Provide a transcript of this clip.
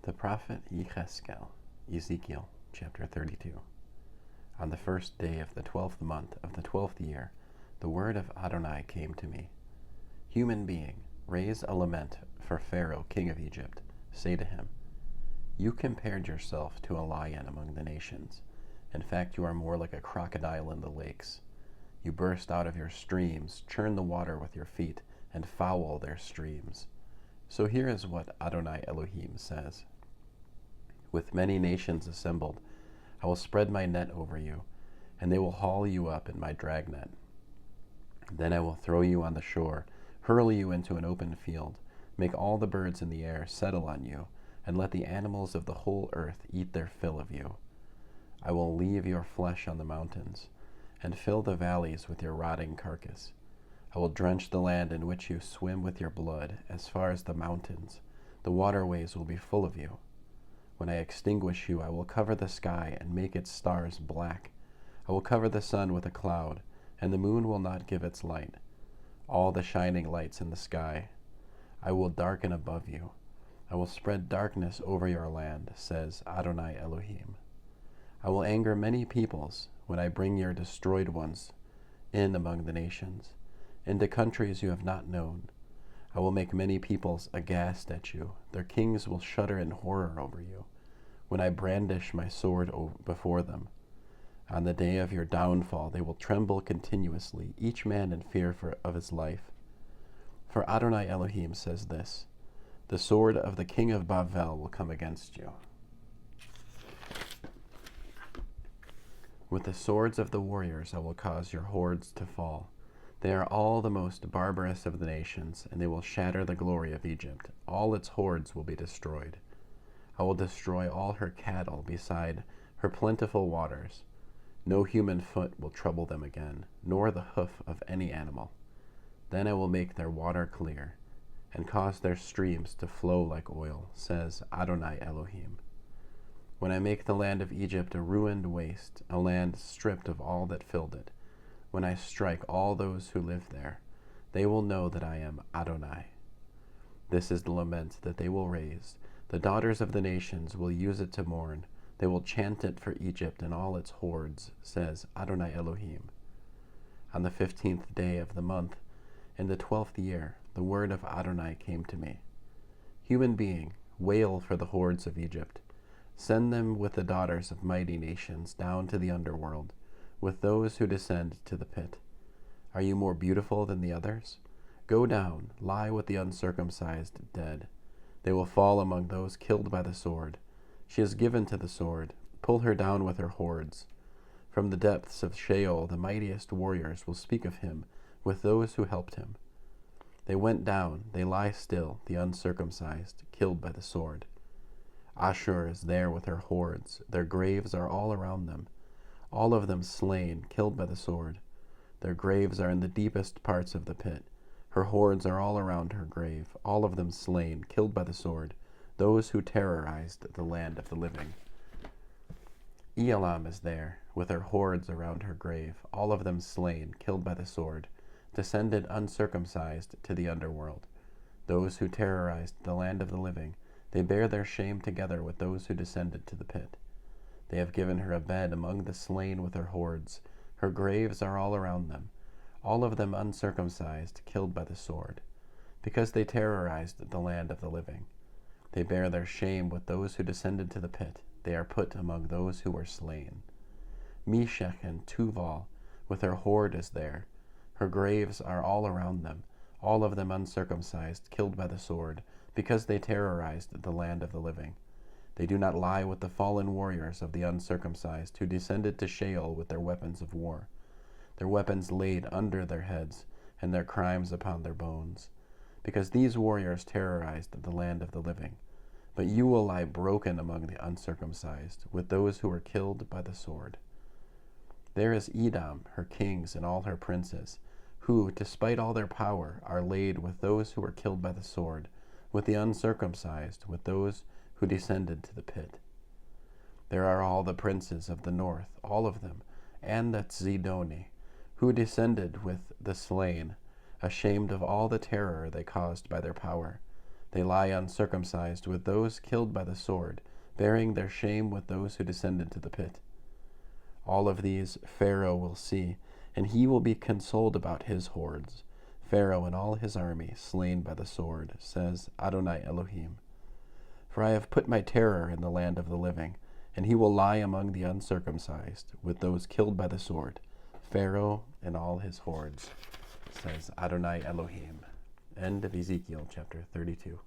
The prophet Yechezk'el, Ezekiel, chapter 32. On the first day of the 12th month of the 12th year, the word of Adonai came to me. Human being, raise a lament for Pharaoh, king of Egypt. Say to him, you compared yourself to a lion among the nations. In fact, you are more like a crocodile in the lakes. You burst out of your streams, churn the water with your feet, and foul their streams. So here is what Adonai Elohim says. With many nations assembled, I will spread my net over you, and they will haul you up in my dragnet. Then I will throw you on the shore, hurl you into an open field, make all the birds in the air settle on you, and let the animals of the whole earth eat their fill of you. I will leave your flesh on the mountains, and fill the valleys with your rotting carcass. I will drench the land in which you swim with your blood as far as the mountains. The waterways will be full of you. When I extinguish you, I will cover the sky and make its stars black. I will cover the sun with a cloud, and the moon will not give its light. All the shining lights in the sky I will darken above you. I will spread darkness over your land, says Adonai Elohim. I will anger many peoples when I bring your destroyed ones in among the nations, into countries you have not known. I will make many peoples aghast at you. Their kings will shudder in horror over you, when I brandish my sword before them. On the day of your downfall they will tremble continuously, each man in fear of his life. For Adonai Elohim says this, the sword of the king of Bavel will come against you. With the swords of the warriors I will cause your hordes to fall. They are all the most barbarous of the nations, and they will shatter the glory of Egypt. All its hordes will be destroyed. I will destroy all her cattle beside her plentiful waters. No human foot will trouble them again, nor the hoof of any animal. Then I will make their water clear, and cause their streams to flow like oil, says Adonai Elohim. When I make the land of Egypt a ruined waste, a land stripped of all that filled it, when I strike all those who live there, they will know that I am Adonai. This is the lament that they will raise. The daughters of the nations will use it to mourn. They will chant it for Egypt and all its hordes, says Adonai Elohim. On the 15th day of the month, in the 12th year, the word of Adonai came to me. Human being, wail for the hordes of Egypt. Send them with the daughters of mighty nations down to the underworld, with those who descend to the pit. Are you more beautiful than the others? Go down, lie with the uncircumcised dead. They will fall among those killed by the sword. She is given to the sword. Pull her down with her hordes. From the depths of Sheol the mightiest warriors will speak of him with those who helped him. They went down, they lie still, the uncircumcised, killed by the sword. Ashur is there with her hordes. Their graves are all around them. All of them slain, killed by the sword. Their graves are in the deepest parts of the pit. Her hordes are all around her grave, all of them slain, killed by the sword, those who terrorized the land of the living. Elam is there, with her hordes around her grave, all of them slain, killed by the sword, descended uncircumcised to the underworld. Those who terrorized the land of the living, they bear their shame together with those who descended to the pit. They have given her a bed among the slain with her hordes. Her graves are all around them, all of them uncircumcised, killed by the sword, because they terrorized the land of the living. They bear their shame with those who descended to the pit. They are put among those who were slain. Meshech and Tuval, with her horde, is there. Her graves are all around them, all of them uncircumcised, killed by the sword, because they terrorized the land of the living. They do not lie with the fallen warriors of the uncircumcised who descended to Sheol with their weapons of war, their weapons laid under their heads, and their crimes upon their bones, because these warriors terrorized the land of the living. But you will lie broken among the uncircumcised, with those who were killed by the sword. There is Edom, her kings and all her princes, who, despite all their power, are laid with those who were killed by the sword, with the uncircumcised, with those who descended to the pit. There are all the princes of the north, all of them, and the Zidoni, who descended with the slain, ashamed of all the terror they caused by their power. They lie uncircumcised with those killed by the sword, bearing their shame with those who descended to the pit. All of these Pharaoh will see, and he will be consoled about his hordes. Pharaoh and all his army slain by the sword, says Adonai Elohim. For I have put my terror in the land of the living, and he will lie among the uncircumcised, with those killed by the sword, Pharaoh and all his hordes, says Adonai Elohim. End of Ezekiel chapter 32.